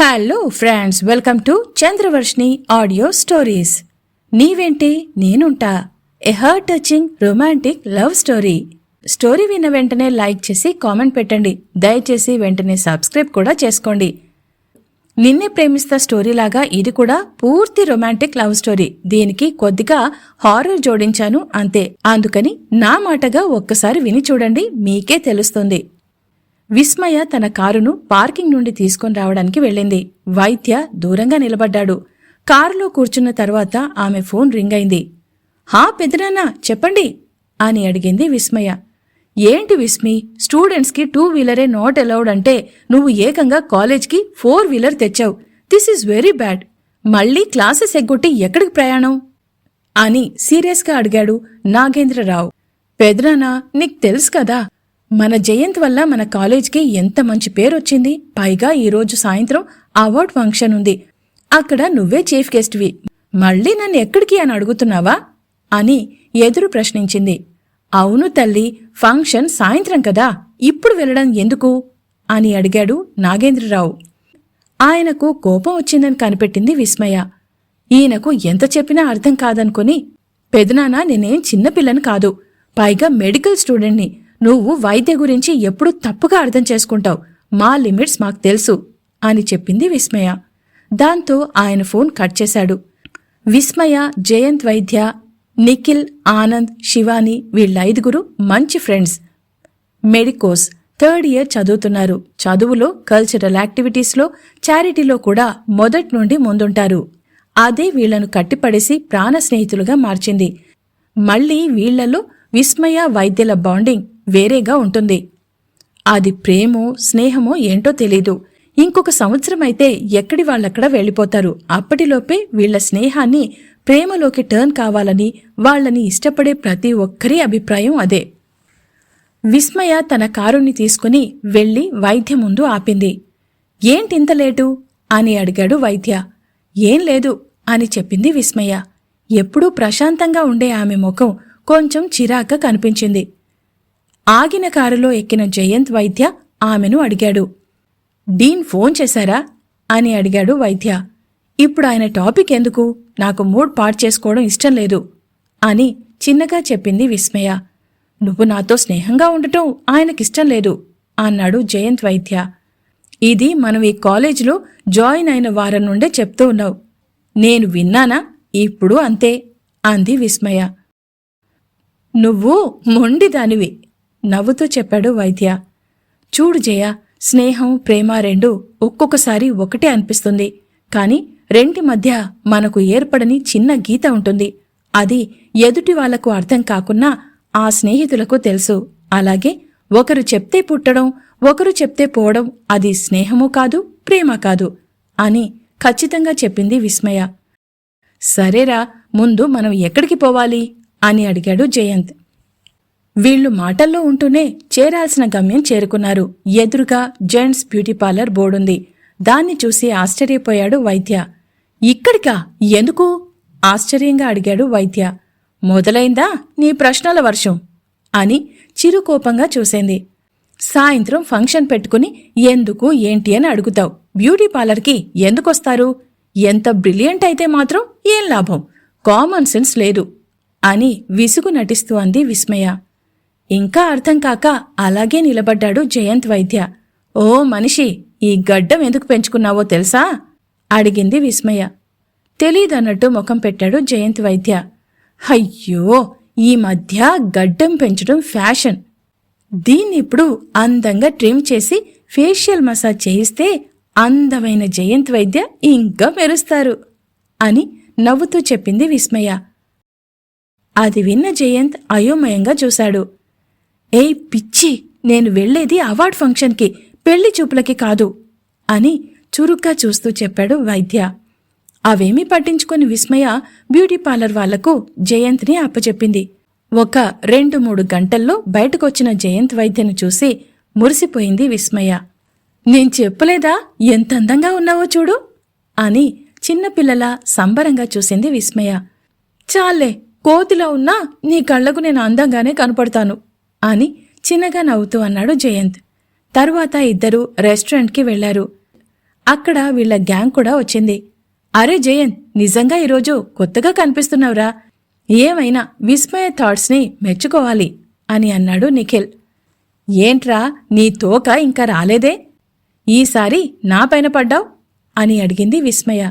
Hello friends, welcome to Chandravarshini audio stories. నీవేంటి నేనుంటా, a heart touching romantic love story. Story విన్న వెంటనే like చేసి కామెంట్ పెట్టండి. దయచేసి వెంటనే సబ్స్క్రైబ్ కూడా చేసుకోండి. నిన్నే ప్రేమిస్తా స్టోరీ లాగా ఇది కూడా పూర్తి రొమాంటిక్ లవ్ స్టోరీ. దీనికి కొద్దిగా హారర్ జోడించాను అంతే. అందుకని నా మాటగా ఒక్కసారి విని చూడండి, మీకే తెలుస్తుంది. విస్మయ తన కారును పార్కింగ్ నుండి తీసుకొని రావడానికి వెళ్ళింది. వైద్య దూరంగా నిలబడ్డాడు. కారులో కూర్చున్న తర్వాత ఆమె ఫోన్ రింగ్ అయింది. హా పెదనాన్న, చెప్పండి అని అడిగింది విస్మయ. ఏంటి విస్మి, స్టూడెంట్స్కి 2 వీలరే నాట్ అలౌడ్ అంటే నువ్వు ఏకంగా కాలేజ్కి 4 వీలర్ తెచ్చావు. This is very bad. మళ్లీ క్లాసెస్ ఎగ్గొట్టి ఎక్కడికి ప్రయాణం అని సీరియస్గా అడిగాడు నాగేంద్రరావు. పెదనాన్న, నీకు తెలుసు కదా, మన జయంత్ వల్ల మన కాలేజ్కి ఎంత మంచి పేరొచ్చింది. పైగా ఈరోజు సాయంత్రం అవార్డ్ ఫంక్షన్ ఉంది. అక్కడ నువ్వే చీఫ్ గెస్ట్వి. మళ్ళీ నన్ను ఎక్కడికి అని అడుగుతున్నావా అని ఎదురు ప్రశ్నించింది. అవును తల్లి, ఫంక్షన్ సాయంత్రం కదా, ఇప్పుడు వెళ్ళడం ఎందుకు అని అడిగాడు నాగేంద్రరావు. ఆయనకు కోపం వచ్చిందని కనిపెట్టింది విస్మయ. ఈయనకు ఎంత చెప్పినా అర్థం కాదనుకుని, పెదనాన్న నేనేం చిన్నపిల్లని కాదు, పైగా మెడికల్ స్టూడెంట్ని. నువ్వు వైద్య గురించి ఎప్పుడూ తప్పుగా అర్థం చేసుకుంటావు. మా లిమిట్స్ మాకు తెలుసు అని చెప్పింది విస్మయ. దాంతో ఆయన ఫోన్ కట్ చేశాడు. విస్మయ, జయంత్ వైద్య, నిఖిల్, ఆనంద్, శివాని వీళ్ళ5గురు మంచి ఫ్రెండ్స్. మెడికోస్ 3rd ఇయర్ చదువుతున్నారు. చదువులో, కల్చరల్ యాక్టివిటీస్లో, చారిటీలో కూడా మొదటి నుండి ముందుంటారు. అదే వీళ్లను కట్టిపడేసి ప్రాణ స్నేహితులుగా మార్చింది. మళ్లీ వీళ్లలో విస్మయ వైద్యుల బాండింగ్ వేరేగా ఉంటుంది. అది ప్రేమో స్నేహమో ఏంటో తెలీదు. ఇంకొక సంవత్సరమైతే ఎక్కడి వాళ్ళక్కడ వెళ్ళిపోతారు. అప్పటిలోపే వీళ్ల స్నేహాన్ని ప్రేమలోకి టర్న్ కావాలని వాళ్లని ఇష్టపడే ప్రతి ఒక్కరి అభిప్రాయం అదే. విస్మయ తన కారుని తీసుకుని వెళ్లి వైద్య ముందు ఆపింది. ఏంటింత లేటు అని అడిగాడు వైద్య. ఏం లేదు అని చెప్పింది విస్మయ. ఎప్పుడూ ప్రశాంతంగా ఉండే ఆమె ముఖం కొంచెం చిరాగ్గా కనిపించింది. ఆగిన కారులో ఎక్కిన జయంత్ వైద్య ఆమెను అడిగాడు. డీన్ ఫోన్ చేశారా అని అడిగాడు వైద్య. ఇప్పుడు ఆయన టాపిక్ ఎందుకు, నాకు మూడ్ పాడు చేసుకోవడం ఇష్టం లేదు అని చిన్నగా చెప్పింది విస్మయ. నువ్వు నాతో స్నేహంగా ఉండటం ఆయనకిష్టం లేదు అన్నాడు జయంత్ వైద్య. ఇది మనం ఈ కాలేజీలో జాయిన్ అయిన వారం నుండే చెప్తూ ఉన్నావు. నేను విన్నానా? ఇప్పుడు అంతే అంది విస్మయ. నువ్వు మొండిదానివి నవ్వుతూ చెప్పాడు వైద్య. చూడు జయ, స్నేహం ప్రేమ రెండూ ఒక్కొక్కసారి ఒకటే అనిపిస్తుంది. కాని రెంటి మధ్య మనకు ఏర్పడని చిన్న గీత ఉంటుంది. అది ఎదుటి వాళ్లకు అర్థం కాకున్నా ఆ స్నేహితులకు తెలుసు. అలాగే ఒకరు చెప్తే పుట్టడం, ఒకరు చెప్తే పోవడం అది స్నేహమూ కాదు, ప్రేమ కాదు అని ఖచ్చితంగా చెప్పింది విస్మయ. సరేరా, ముందు మనం ఎక్కడికి పోవాలి అని అడిగాడు జయంత్. వీళ్లు మాటల్లో ఉంటూనే చేరాల్సిన గమ్యం చేరుకున్నారు. ఎదురుగా జెంట్స్ బ్యూటీ పార్లర్ బోర్డుంది. దాన్ని చూసి ఆశ్చర్యపోయాడు వైద్య. ఇక్కడికా? ఎందుకు ఆశ్చర్యంగా అడిగాడు వైద్య. మొదలైందా నీ ప్రశ్నల వర్షం అని చిరుకోపంగా చూసింది. సాయంత్రం ఫంక్షన్ పెట్టుకుని ఎందుకు ఏంటి అని అడుగుతావు. బ్యూటీ పార్లర్కి ఎందుకొస్తారు? ఎంత బ్రిలియంట్ అయితే మాత్రం ఏం లాభం, కామన్ సెన్స్ లేదు అని విసుగు నటిస్తూ అంది విస్మయ. ఇంకా అర్థం కాక అలాగే నిలబడ్డాడు జయంత్ వైద్య. ఓ మనిషి, ఈ గడ్డం ఎందుకు పెంచుకున్నావో తెలుసా అడిగింది విస్మయ. తెలీదన్నట్టు ముఖం పెట్టాడు జయంత్ వైద్య. అయ్యో, ఈ మధ్య గడ్డం పెంచడం ఫ్యాషన్. దీన్నిప్పుడు అందంగా ట్రిమ్ చేసి ఫేషియల్ మసాజ్ చేయిస్తే అందమైన జయంత్ వైద్య ఇంకా మెరుస్తారు అని నవ్వుతూ చెప్పింది విస్మయ. అది విన్న జయంత్ అయోమయంగా చూశాడు. ఏయ్ పిచ్చి, నేను వెళ్లేది అవార్డ్ ఫంక్షన్కి, పెళ్లి చూపులకి కాదు అని చురుగ్గా చూస్తూ చెప్పాడు వైద్య. అవేమీ పట్టించుకుని విస్మయ బ్యూటీ పార్లర్ వాళ్లకు జయంత్ని అప్పచెప్పింది. ఒక 2-3 గంటల్లో బయటకొచ్చిన జయంత్ వైద్యను చూసి మురిసిపోయింది విస్మయ. నేను చెప్పలేదా ఎంత అందంగా ఉన్నావో చూడు అని చిన్నపిల్లలా సంబరంగా చూసింది విస్మయ. చాలే, కోతిలా ఉన్నా నీ కళ్లకు నేను అందంగానే కనపడతాను అని చిన్నగా నవ్వుతూ అన్నాడు జయంత్. తరువాత ఇద్దరూ రెస్టారెంట్కి వెళ్లారు. అక్కడ వీళ్ల గ్యాంగ్ కూడా వచ్చింది. అరే జయంత్, నిజంగా ఈరోజు కొత్తగా కనిపిస్తున్నావురా. ఏమైనా విస్మయ థాట్స్ని మెచ్చుకోవాలి అని అన్నాడు నిఖిల్. ఏంట్రా, నీ తోక ఇంకా రాలేదే? ఈసారి నా పైన పడ్డావు అని అడిగింది విస్మయ.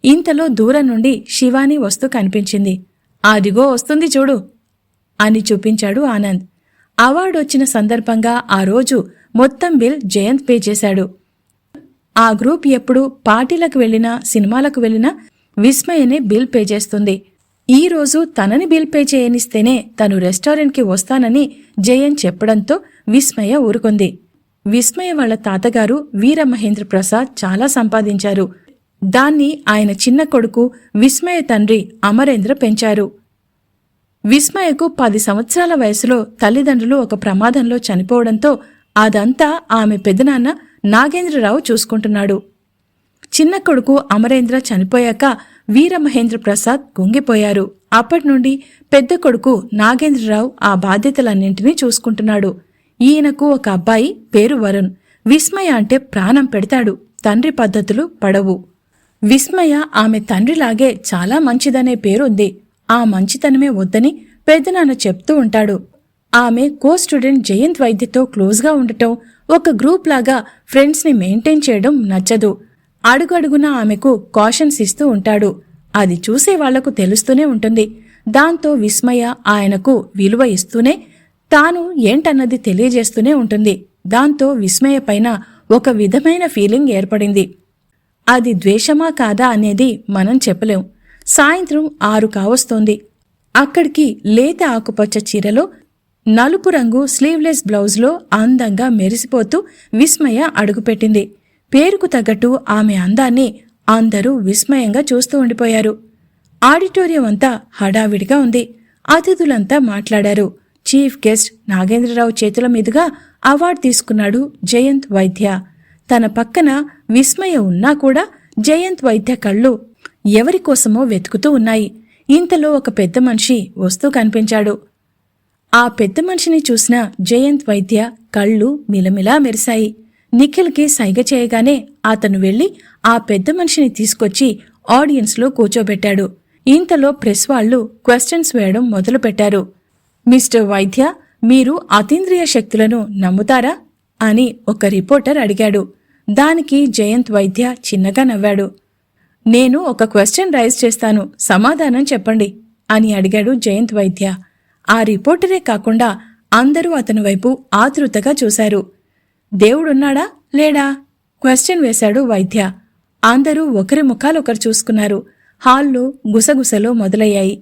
ఇంతలో దూరం నుండి శివాని వస్తూ కనిపించింది. అదిగో వస్తుంది చూడు అని చూపించాడు ఆనంద్. అవార్డొచ్చిన సందర్భంగా ఆ రోజు మొత్తం బిల్ జయంత్ పే చేశాడు. ఆ గ్రూప్ ఎప్పుడు పార్టీలకు వెళ్లినా సినిమాలకు వెళ్లినా విస్మయనే బిల్ పే చేస్తుంది. ఈ రోజు తనని బిల్ పే చేయనిస్తేనే తను రెస్టారెంట్కి వస్తానని జయంత్ చెప్పడంతో విస్మయ ఊరుకుంది. విస్మయ వాళ్ల తాతగారు వీరమహేంద్ర ప్రసాద్ చాలా సంపాదించారు. దాన్ని ఆయన చిన్న కొడుకు విస్మయ తండ్రి అమరేంద్ర పెంచారు. విస్మయకు 10 సంవత్సరాల వయసులో తల్లిదండ్రులు ఒక ప్రమాదంలో చనిపోవడంతో అదంతా ఆమె పెదనాన్న నాగేంద్రరావు చూసుకుంటున్నాడు. చిన్న కొడుకు అమరేంద్ర చనిపోయాక వీరమహేంద్ర ప్రసాద్ కుంగిపోయారు. అప్పటినుండి పెద్ద కొడుకు నాగేంద్రరావు ఆ బాధ్యతలన్నింటినీ చూసుకుంటున్నాడు. ఈయనకు ఒక అబ్బాయి, పేరు వరుణ్. విస్మయ అంటే ప్రాణం పెడతాడు. తండ్రి పద్ధతులు పడవు. విస్మయ ఆమె తండ్రిలాగే చాలా మంచిదనే పేరుంది. ఆ మంచితనమే వద్దని పెద్దనాన్న చెప్తూ ఉంటాడు. ఆమె కో స్టూడెంట్ జయంత్ వైద్యతో క్లోజ్గా ఉండటం, ఒక గ్రూప్ లాగా ఫ్రెండ్స్ని మెయింటైన్ చేయడం నచ్చదు. అడుగడుగునా ఆమెకు కాషన్స్ ఇస్తూ ఉంటాడు. అది చూసే వాళ్లకు తెలుస్తూనే ఉంటుంది. దాంతో విస్మయ ఆయనకు విలువ ఇస్తూనే తాను ఏంటన్నది తెలియజేస్తూనే ఉంటుంది. దాంతో విస్మయ పైన ఒక విధమైన ఫీలింగ్ ఏర్పడింది. అది ద్వేషమా కాదా అనేది మనం చెప్పలేం. సాయంత్రం 6 కావస్తోంది. అక్కడికి లేత ఆకుపచ్చ చీరలో నలుపు రంగు స్లీవ్లెస్ బ్లౌజ్లో అందంగా మెరిసిపోతూ విస్మయ అడుగుపెట్టింది. పేరుకు తగ్గట్టు ఆమె అందాన్ని అందరూ విస్మయంగా చూస్తూ ఉండిపోయారు. ఆడిటోరియం అంతా హడావిడిగా ఉంది. అతిథులంతా మాట్లాడారు. చీఫ్ గెస్ట్ నాగేంద్రరావు చేతుల మీదుగా అవార్డు తీసుకున్నాడు జయంత్ వైద్య. తన పక్కన విస్మయ ఉన్నా కూడా జయంత్ వైద్య కళ్ళు ఎవరికోసమో వెతుకుతూ ఉన్నాయి. ఇంతలో ఒక పెద్ద మనిషి వస్తూ కనిపించాడు. ఆ పెద్ద మనిషిని చూసిన జయంత్ వైద్య కళ్ళు మిలమిలా మెరిశాయి. నిఖిల్కి సైగ చేయగానే అతను వెళ్లి ఆ పెద్ద మనిషిని తీసుకొచ్చి ఆడియన్స్లో కూర్చోబెట్టాడు. ఇంతలో ప్రెస్ వాళ్లు క్వశ్చన్స్ వేయడం మొదలుపెట్టారు. మిస్టర్ వైద్య, మీరు అతీంద్రియ శక్తులను నమ్ముతారా అని ఒక రిపోర్టర్ అడిగాడు. దానికి జయంత్ వైద్య చిన్నగా నవ్వాడు. నేను ఒక క్వశ్చన్ రైజ్ చేస్తాను, సమాధానం చెప్పండి అని అడిగాడు జయంత్ వైద్య. ఆ రిపోర్టరే కాకుండా అందరూ అతని వైపు ఆతృతగా చూశారు. దేవుడున్నాడా లేడా క్వశ్చన్ వేశాడు వైద్య. అందరూ ఒకరి ముఖాలొకరు చూసుకున్నారు. హాల్లో గుసగుసలో మొదలయ్యాయి.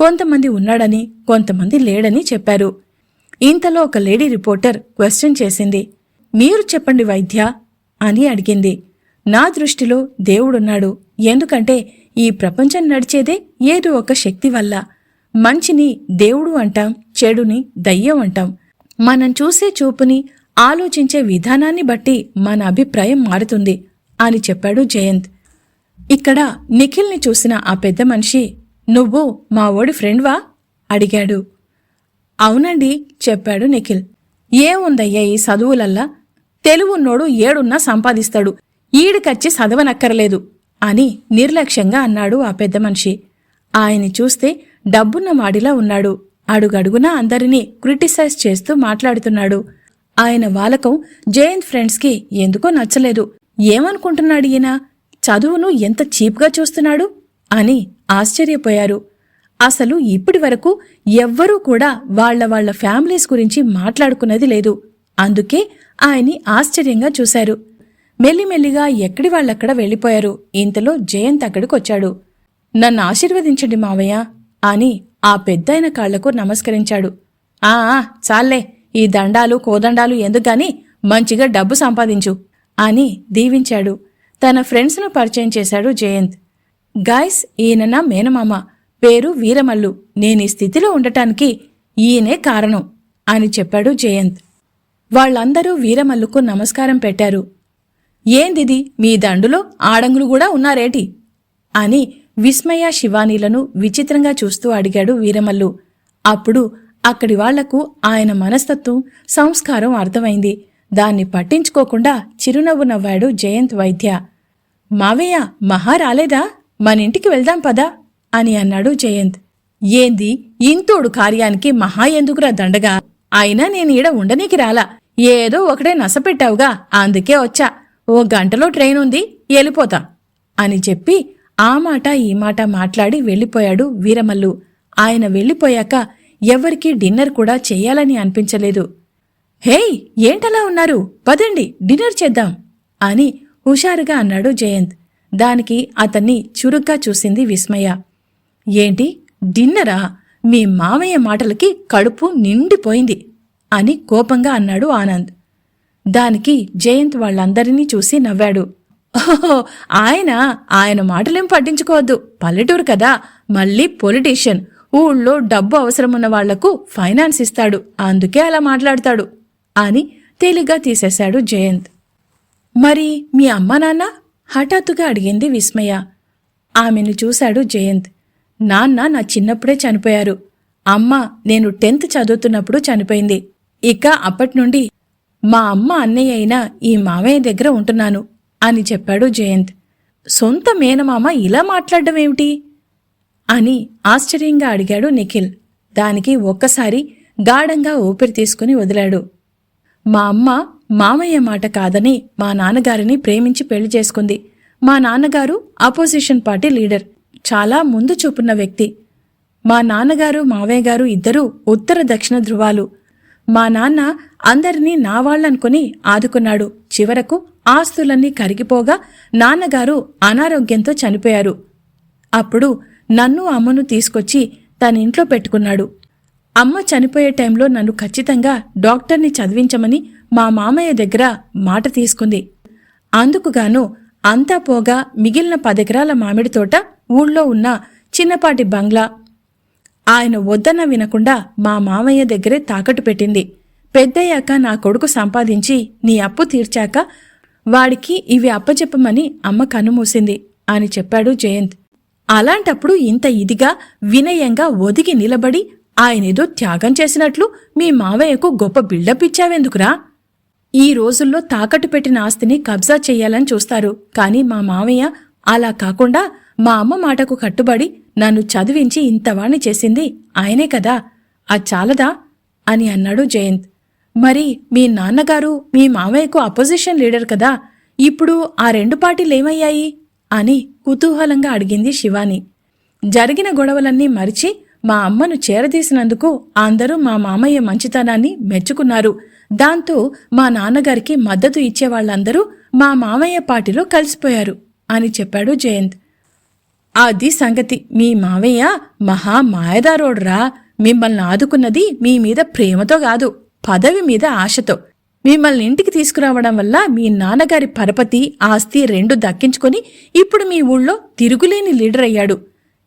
కొంతమంది ఉన్నాడని, కొంతమంది లేడని చెప్పారు. ఇంతలో ఒక లేడీ రిపోర్టర్ క్వశ్చన్ చేసింది. మీరు చెప్పండి వైద్య అని అడిగింది. నా దృష్టిలో దేవుడున్నాడు. ఎందుకంటే ఈ ప్రపంచం నడిచేదే ఏదో ఒక శక్తి వల్ల. మంచిని దేవుడు అంటాం, చెడుని దయ్యం అంటాం. మనం చూసే చూపుని, ఆలోచించే విధానాన్ని బట్టి మన అభిప్రాయం మారుతుంది అని చెప్పాడు జయంత్. ఇక్కడ నిఖిల్ని చూసిన ఆ పెద్ద మనిషి, నువ్వు మా ఓడి ఫ్రెండ్వా అడిగాడు. అవునండి చెప్పాడు నిఖిల్. ఏముందయ్యా ఈ చదువులల్లా, తెలుగున్నోడు ఏడున్నా సంపాదిస్తాడు, ఈడికచ్చి చదవనక్కర్లేదు అని నిర్లక్ష్యంగా అన్నాడు ఆ పెద్ద మనిషి. ఆయన్ని చూస్తే డబ్బున్న వాడిలా ఉన్నాడు. అడుగడుగునా అందరినీ క్రిటిసైజ్ చేస్తూ మాట్లాడుతున్నాడు. ఆయన వాలకం జయంత్ ఫ్రెండ్స్కి ఎందుకో నచ్చలేదు. ఏమనుకుంటున్నాడు ఈయన, చదువును ఎంత చీప్గా చూస్తున్నాడు అని ఆశ్చర్యపోయారు. అసలు ఇప్పటి వరకు ఎవ్వరూ కూడా వాళ్ల ఫ్యామిలీస్ గురించి మాట్లాడుకున్నది లేదు. అందుకే ఆయన్ని ఆశ్చర్యంగా చూశారు. మెల్లిమెల్లిగా ఎక్కడి వాళ్ళక్కడ వెళ్ళిపోయారు. ఇంతలో జయంత్ అక్కడికొచ్చాడు. నన్ను ఆశీర్వదించండి మావయ్య అని ఆ పెద్దాయన కాళ్లకు నమస్కరించాడు. ఆ చాలే, ఈ దండాలు కోదండాలు ఎందుకుగాని మంచిగా డబ్బు సంపాదించు అని దీవించాడు. తన ఫ్రెండ్స్ను పరిచయం చేశాడు జయంత్. గాయ్స్, ఈయన నా మేనమామ, పేరు వీరమల్లు. నేనీ స్థితిలో ఉండటానికి ఈయనే కారణం అని చెప్పాడు జయంత్. వాళ్లందరూ వీరమల్లుకు నమస్కారం పెట్టారు. ఏందిది, మీ దండులో ఆడంగులు కూడా ఉన్నారేటి అని విస్మయ శివానీలను విచిత్రంగా చూస్తూ అడిగాడు వీరమల్లు. అప్పుడు అక్కడి వాళ్లకు ఆయన మనస్తత్వం, సంస్కారం అర్థమైంది. దాన్ని పట్టించుకోకుండా చిరునవ్వు నవ్వాడు జయంత్ వైద్య. మావయ్య మహా రాలేదా? మనింటికి వెళ్దాం పదా అని అన్నాడు జయంత్. ఏంది ఇంతోడు కార్యానికి మహా ఎందుకురా దండగా? అయినా నేనీడ ఉండనీకి రాలా, ఏదో ఒకటే నసపెట్టావుగా, అందుకే వచ్చా. ఓ గంటలో ట్రైన్ ఉంది, వెళ్ళిపోతా అని చెప్పి ఆ మాట ఈ మాట మాట్లాడి వెళ్ళిపోయాడు వీరమల్లు. ఆయన వెళ్ళిపోయాక ఎవ్వరికీ డిన్నర్ కూడా చెయ్యాలని అనిపించలేదు. హేయ్, ఏంటలా ఉన్నారు? పదండి డిన్నర్ చేద్దాం అని హుషారుగా అన్నాడు జయంత్. దానికి అతన్ని చురుగ్గా చూసింది విస్మయ. ఏంటి డిన్నరా? మీ మామయ్య మాటలకి కడుపు నిండిపోయింది అని కోపంగా అన్నాడు ఆనంద్. దానికి జయంత్ వాళ్ళందరినీ చూసి నవ్వాడు. ఓహో, ఆయన మాటలేం పట్టించుకోవద్దు, పల్లెటూరు కదా, మళ్ళీ పొలిటీషియన్, ఊళ్ళో డబ్బు అవసరమున్న వాళ్లకు ఫైనాన్స్ ఇస్తాడు, అందుకే అలా మాట్లాడతాడు అని తేలిగ్గా తీసేశాడు జయంత్. మరి మీ అమ్మా నాన్న? హఠాత్తుగా అడిగింది విస్మయ. ఆమెను చూశాడు జయంత్. నాన్న నా చిన్నప్పుడే చనిపోయారు. అమ్మ నేను 10th చదువుతున్నప్పుడు చనిపోయింది. ఇక అప్పట్నుండి మా అమ్మ అన్నయ్య అయిన ఈ మామయ్య దగ్గర ఉంటున్నాను అని చెప్పాడు జయంత్. సొంత మేనమామ ఇలా మాట్లాడడమేమిటి అని ఆశ్చర్యంగా అడిగాడు నిఖిల్. దానికి ఒక్కసారి గాఢంగా ఊపిరి తీసుకుని వదిలాడు. మా అమ్మ మామయ్య మాట కాదని మా నాన్నగారిని ప్రేమించి పెళ్లి చేసుకుంది. మా నాన్నగారు అపోజిషన్ పార్టీ లీడర్, చాలా ముందు చూపున్న వ్యక్తి. మా నాన్నగారు మావయ్య గారు ఇద్దరూ ఉత్తర దక్షిణ ధృవాలు. మా నాన్న అందరినీ నా వాళ్లనుకుని ఆదుకున్నాడు. చివరకు ఆస్తులన్నీ కరిగిపోగా నాన్నగారు అనారోగ్యంతో చనిపోయారు. అప్పుడు నన్ను అమ్మను తీసుకొచ్చి తనింట్లో పెట్టుకున్నాడు. అమ్మ చనిపోయే టైంలో నన్ను ఖచ్చితంగా డాక్టర్ని చదివించమని మా మామయ్య దగ్గర మాట తీసుకుంది. అందుకుగాను అంతా పోగా మిగిలిన 10 ఎకరాల మామిడి తోట, ఊళ్ళో ఉన్న చిన్నపాటి బంగ్లా ఆయన వద్దన్న వినకుండా మా మామయ్య దగ్గరే తాకట్టు పెట్టింది. పెద్దయ్యాక నా కొడుకు సంపాదించి నీ అప్పు తీర్చాక వాడికి ఇవి అప్పచెప్పమని అమ్మ కన్నుమూసింది అని చెప్పాడు జయంత్. అలాంటప్పుడు ఇంత ఇదిగా వినయంగా ఒదిగి నిలబడి ఆయనేదో త్యాగం చేసినట్లు మీ మావయ్యకు గొప్ప బిల్డప్ ఇచ్చావెందుకురా? ఈ రోజుల్లో తాకట్టు పెట్టిన ఆస్తిని కబ్జా చెయ్యాలని చూస్తారు. కాని మా మావయ్య అలా కాకుండా మా అమ్మ మాటకు కట్టుబడి నన్ను చదివించి ఇంతవాణ్ణి చేసింది ఆయనే కదా, అచ్చాలదా అని అన్నాడు జయంత్. మరి మీ నాన్నగారు మీ మావయ్యకు అపోజిషన్ లీడర్ కదా, ఇప్పుడు ఆ 2 పార్టీలేమయ్యాయి అని కుతూహలంగా అడిగింది శివాని. జరిగిన గొడవలన్నీ మరిచి మా అమ్మను చేరదీసినందుకు అందరూ మా మామయ్య మంచితనాన్ని మెచ్చుకున్నారు. దాంతో మా నాన్నగారికి మద్దతు ఇచ్చేవాళ్లందరూ మా మామయ్య పార్టీలో కలిసిపోయారు అని చెప్పాడు జయంత్. అది సంగతి. మీ మావయ్య మహా మాయదారోడ్రా. మిమ్మల్ని ఆదుకున్నది మీ మీద ప్రేమతో కాదు, పదవి మీద ఆశతో. మిమ్మల్ని ఇంటికి తీసుకురావడం వల్ల మీ నాన్నగారి పరపతి, ఆస్తి 2 దక్కించుకొని ఇప్పుడు మీ ఊళ్ళో తిరుగులేని లీడర్ అయ్యాడు.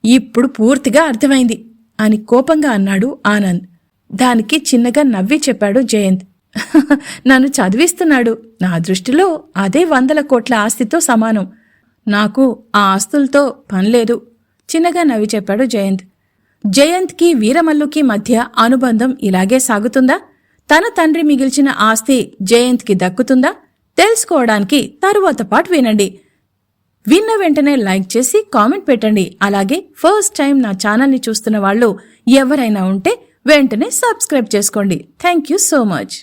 ఇప్పుడు పూర్తిగా అర్థమైంది అని కోపంగా అన్నాడు ఆనంద్. దానికి చిన్నగా నవ్వి చెప్పాడు జయంత్. నన్ను చదివిస్తున్నాడు. నా దృష్టిలో అదే 100 కోట్ల ఆస్తితో సమానం. నాకు ఆ ఆస్తులతో పనిలేదు చిన్నగా నవ్వి చెప్పాడు జయంత్. జయంత్కి వీరమల్లుకి మధ్య అనుబంధం ఇలాగే సాగుతుందా? తన తండ్రి మిగిల్చిన ఆస్తి జయంత్కి దక్కుతుందా? తెలుసుకోవడానికి తరువాత పాటు వినండి. విన్న వెంటనే లైక్ చేసి కామెంట్ పెట్టండి. అలాగే ఫస్ట్ టైం నా ఛానల్ని చూస్తున్న వాళ్ళు ఎవరైనా ఉంటే వెంటనే సబ్స్క్రైబ్ చేసుకోండి. Thank you so much.